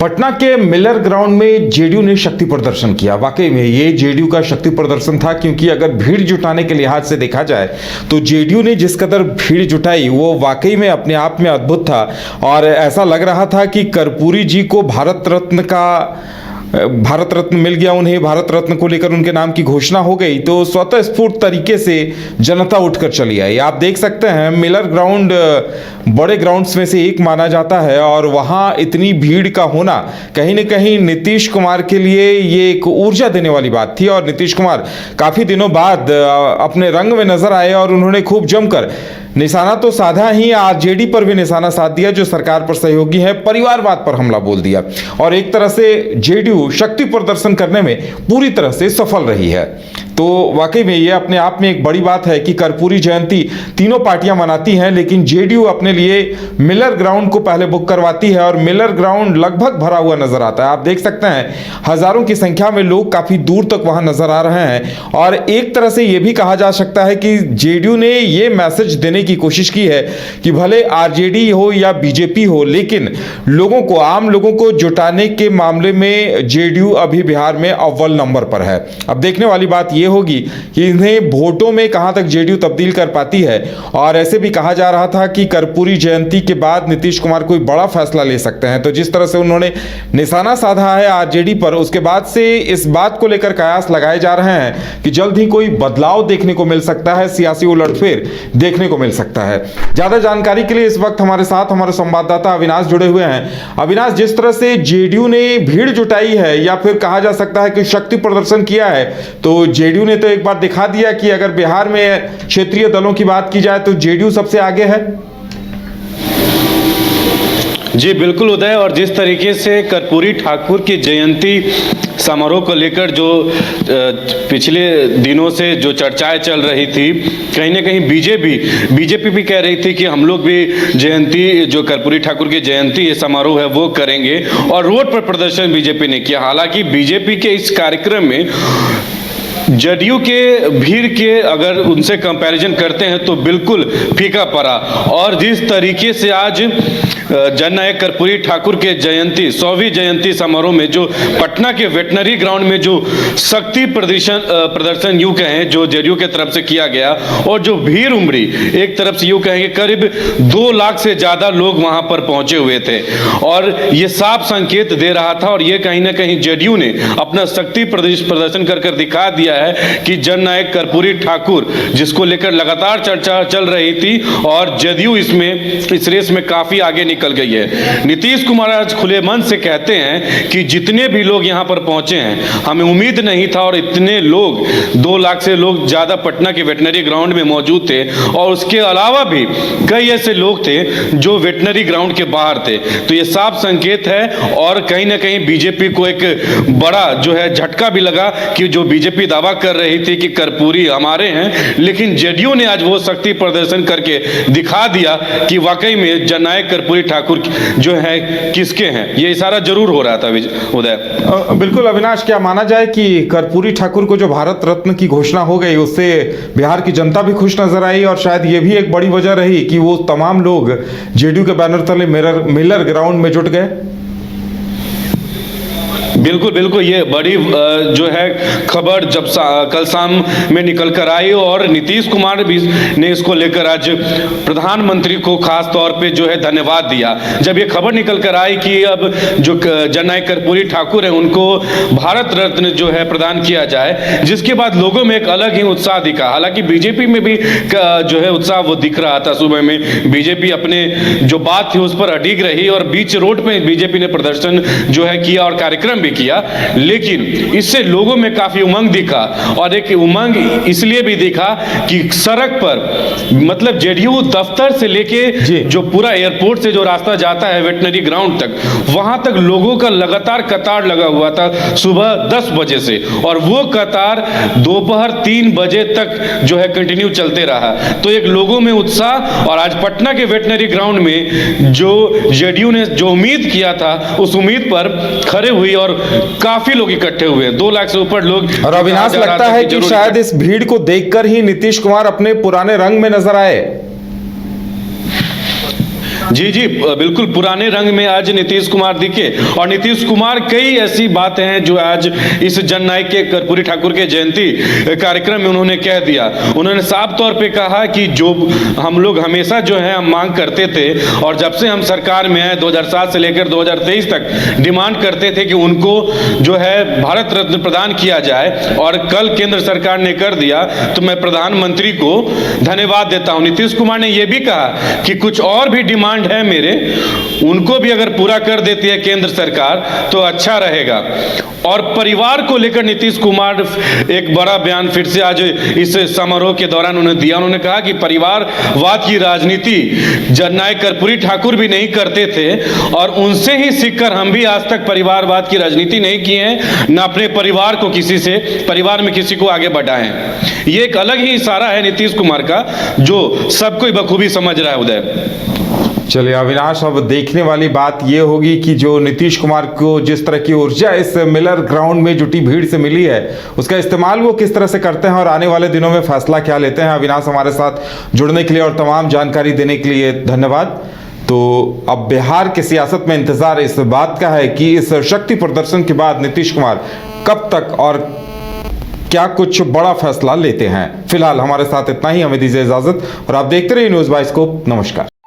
पटना के Miller ground में JDU ने शक्ति प्रदर्शन किया। वाकई में ये जेडीयू का शक्ति प्रदर्शन था, क्योंकि अगर भीड़ जुटाने के लिहाज से देखा जाए तो जेडीयू ने जिस कदर भीड़ जुटाई वो वाकई में अपने आप में अद्भुत था। और ऐसा लग रहा था कि कर्पूरी जी को भारत रत्न मिल गया उन्हें, भारत रत्न को लेकर उनके नाम की घोषणा हो गई तो स्वतः स्फूर्त तरीके से जनता उठकर चली आई। आप देख सकते हैं मिलर ग्राउंड बड़े ग्राउंड्स में से एक माना जाता है और वहां इतनी भीड़ का होना कहीं न कहीं नीतीश कुमार के लिए ये एक ऊर्जा देने वाली बात थी। और नीतीश कुमार काफी दिनों बाद अपने रंग में नजर आए और उन्होंने खूब जमकर निशाना तो साधा ही, आरजेडी पर भी निशाना साध दिया जो सरकार पर सहयोगी है, परिवारवाद पर हमला बोल दिया। और एक तरह से जेडीयू शक्ति प्रदर्शन करने में पूरी तरह से सफल रही है। तो वाकई में ये अपने आप में एक बड़ी बात है कि कर्पूरी जयंती तीनों पार्टियां मनाती हैं, लेकिन जेडीयू अपने लिए मिलर ग्राउंड को पहले बुक करवाती है और मिलर ग्राउंड लगभग भरा हुआ नजर आता है। आप देख सकते हैं हजारों की संख्या में लोग काफी दूर तक वहां नजर आ रहे हैं। और एक तरह से यह भी कहा जा सकता है कि जेडीयू ने यह मैसेज देने की कोशिश की है कि भले आरजेडी हो या बीजेपी हो, लेकिन लोगों को, आम लोगों को जुटाने के मामले में जेडीयू अभी बिहार में अव्वल नंबर पर है। अब देखने वाली बात यह होगी कि इन्हें वोटों में कहां तक जेडीयू तब्दील कर पाती है। और ऐसे भी कहा जा रहा था कि कर्पूरी जयंती के बाद नीतीश कुमार कोई बड़ा फैसला ले सकते हैं। तो जिस तरह से उन्होंने निशाना साधा है आरजेडी पर, उसके बाद से इस बात को लेकर कयास लगाए जा रहे हैं कि जल्द ही कोई बदलाव देखने को मिल सकता है, सियासी उलटफेर देखने को मिल सकता है। ज्यादा जानकारी के लिए इस वक्त हमारे साथ हमारे संवाददाता अविनाश जुड़े हुए हैं। अविनाश, जिस तरह से जेडीयू ने भीड़ जुटाई है या फिर कहा जा सकता है कि शक्ति प्रदर्शन किया है, तो जेडीयू ने तो एक बार दिखा दिया कि अगर बिहार में क्षेत्रीय दलों की बात की जाए तो जेडीयू सबसे आगे है। जी बिल्कुल उदय, और जिस तरीके से कर्पूरी ठाकुर की जयंती समारोह को लेकर जो पिछले दिनों से जो चर्चाएं चल रही थी, कहीं ना कहीं बीजेपी भी कह रही थी कि हम लोग भी जयंती, जो कर्पूरी ठाकुर की जयंती ये समारोह है वो करेंगे, और रोड पर प्रदर्शन बीजेपी ने किया। हालांकि बीजेपी के इस कार्यक्रम में जदयू के भीड़ के अगर उनसे कंपैरिजन करते हैं तो बिल्कुल फीका पड़ा। और जिस तरीके से आज जननायक कर्पूरी ठाकुर के जयंती 100वीं जयंती समारोह में जो पटना के वेटनरी ग्राउंड में जो शक्ति प्रदर्शन यूं कहें जो जदयू के तरफ से किया गया, और जो भीड़ उमड़ी, एक तरफ से यूं कहेंगे करीब 2 लाख से ज्यादा लोग वहां पर पहुंचे हुए थे। और ये साफ संकेत दे रहा था, और ये कहीं ना कहीं जदयू ने अपना शक्ति प्रदर्शन कर दिखा दिया है कि जननायक कर्पूरी ठाकुर, जिसको लेकर लगातार चर्चा चल रही थी, और जदयू इस रेस में काफी आगे निकल गई है। नीतीश कुमार आज खुले मन से कहते हैं कि जितने भी लोग यहां पर पहुंचे हैं, हमें उम्मीद नहीं था, और इतने लोग 2 लाख से लोग ज्यादा पटना के वेटनरी ग्राउंड में मौजूद थे। और उसके अलावा भी कई ऐसे लोग थे जो वेटनरी ग्राउंड के बाहर थे। तो ये साफ संकेत है, और कहीं ना कहीं बीजेपी को एक बड़ा जो है झटका भी लगा कि जो बीजेपी दावा कर रही थी कि कर्पूरी हमारे हैं, लेकिन जदयू ने आज वो शक्ति प्रदर्शन करके दिखा दिया कि वाकई में जननायक कर्पूरी ठाकुर जो है किसके हैं। ये इशारा जरूर हो रहा था उदय। बिल्कुल अविनाश, क्या माना जाए कि कर्पूरी ठाकुर को जो भारत रत्न की घोषणा हो गई उससे बिहार की जनता भी खुश नजर आई, और शायद ये भी एक बड़ी वजह रही कि वो तमाम लोग जेडीयू के बैनर तले मिलर ग्राउंड में जुट गए। बिल्कुल ये बड़ी जो है खबर जब कल शाम में निकल कर आई, और नीतीश कुमार भी ने इसको लेकर आज प्रधानमंत्री को खास तौर पे जो है धन्यवाद दिया। जब ये खबर निकल कर आई कि अब जो जननायक कर्पूरी ठाकुर है उनको भारत रत्न जो है प्रदान किया जाए, जिसके बाद लोगों में एक अलग ही उत्साह दिखा। हालांकि बीजेपी में भी जो है उत्साह वो दिख रहा था। सुबह में बीजेपी अपने जो बात थी उस पर अडिग रही, और बीच रोड पे बीजेपी ने प्रदर्शन जो है किया और कार्यक्रम किया, लेकिन इससे लोगों में काफी उमंग दिखा। और एक उमंग इसलिए भी दिखा कि सड़क पर, मतलब जेडीयू दफ्तर से लेके जो पूरा एयरपोर्ट से जो रास्ता जाता है वेटनरी ग्राउंड तक, वहां तक लोगों का लगातार कतार लगा हुआ था सुबह 10 बजे से, और वो कतार दोपहर 3 बजे तक जो है कंटिन्यू चलते रहा। तो एक लोगों में उत्साह, और आज पटना के वेटनरी ग्राउंड में जो जेडीयू ने जो उम्मीद किया था उस उम्मीद पर खड़े हुई, और काफी लोग इकट्ठे हुए, 2 लाख से ऊपर लोग। और अविनाश, लगता है कि शायद इस भीड़ को देखकर ही नीतीश कुमार अपने पुराने रंग में नजर आए। जी जी, बिल्कुल पुराने रंग में आज नीतीश कुमार दिखे। और नीतीश कुमार कई ऐसी बातें हैं जो आज इस जननायक के कर्पूरी ठाकुर के जयंती कार्यक्रम में उन्होंने कह दिया। उन्होंने साफ तौर पे कहा कि जो हम लोग हमेशा जो है हम मांग करते थे और जब से हम सरकार में आए 2007 से लेकर 2023 तक डिमांड करते थे कि उनको जो है भारत रत्न प्रदान किया जाए, और कल केंद्र सरकार ने कर दिया, तो मैं प्रधानमंत्री को धन्यवाद देता हूं। नीतीश कुमार ने यह भी कहा कि कुछ और भी डिमांड है मेरे, उनको भी अगर पूरा कर देती है केंद्र सरकार तो अच्छा रहेगा। और परिवार को लेकर नीतीश कुमार एक बड़ा बयान फिर से आज इस समारोह के दौरान उन्होंने दिया। उन्होंने कहा कि परिवारवाद की राजनीति जननायक कर्पूरी ठाकुर भी नहीं करते थे और उनसे ही सीखकर हम भी आज तक परिवारवाद की राजनीति नहीं किए हैं, न अपने परिवार को किसी से परिवार में किसी को आगे बढ़ाएं। ये एक अलग ही इशारा है नीतीश कुमार का जो सब कोई बखूबी समझ रहा है उदय। चलिए अविनाश, अब देखने वाली बात यह होगी कि जो नीतीश कुमार को जिस तरह की ऊर्जा इस मिलर ग्राउंड में जुटी भीड़ से मिली है उसका इस्तेमाल वो किस तरह से करते हैं और आने वाले दिनों में फैसला क्या लेते हैं। अविनाश, हमारे साथ जुड़ने के लिए और तमाम जानकारी देने के लिए धन्यवाद। तो अब बिहार की सियासत में इंतजार इस बात का है कि इस शक्ति प्रदर्शन के बाद नीतीश कुमार कब तक और क्या कुछ बड़ा फैसला लेते हैं। फिलहाल हमारे साथ इतना ही, हमें दीजिए इजाजत और आप देखते रहिए न्यूज़ 22 को। नमस्कार।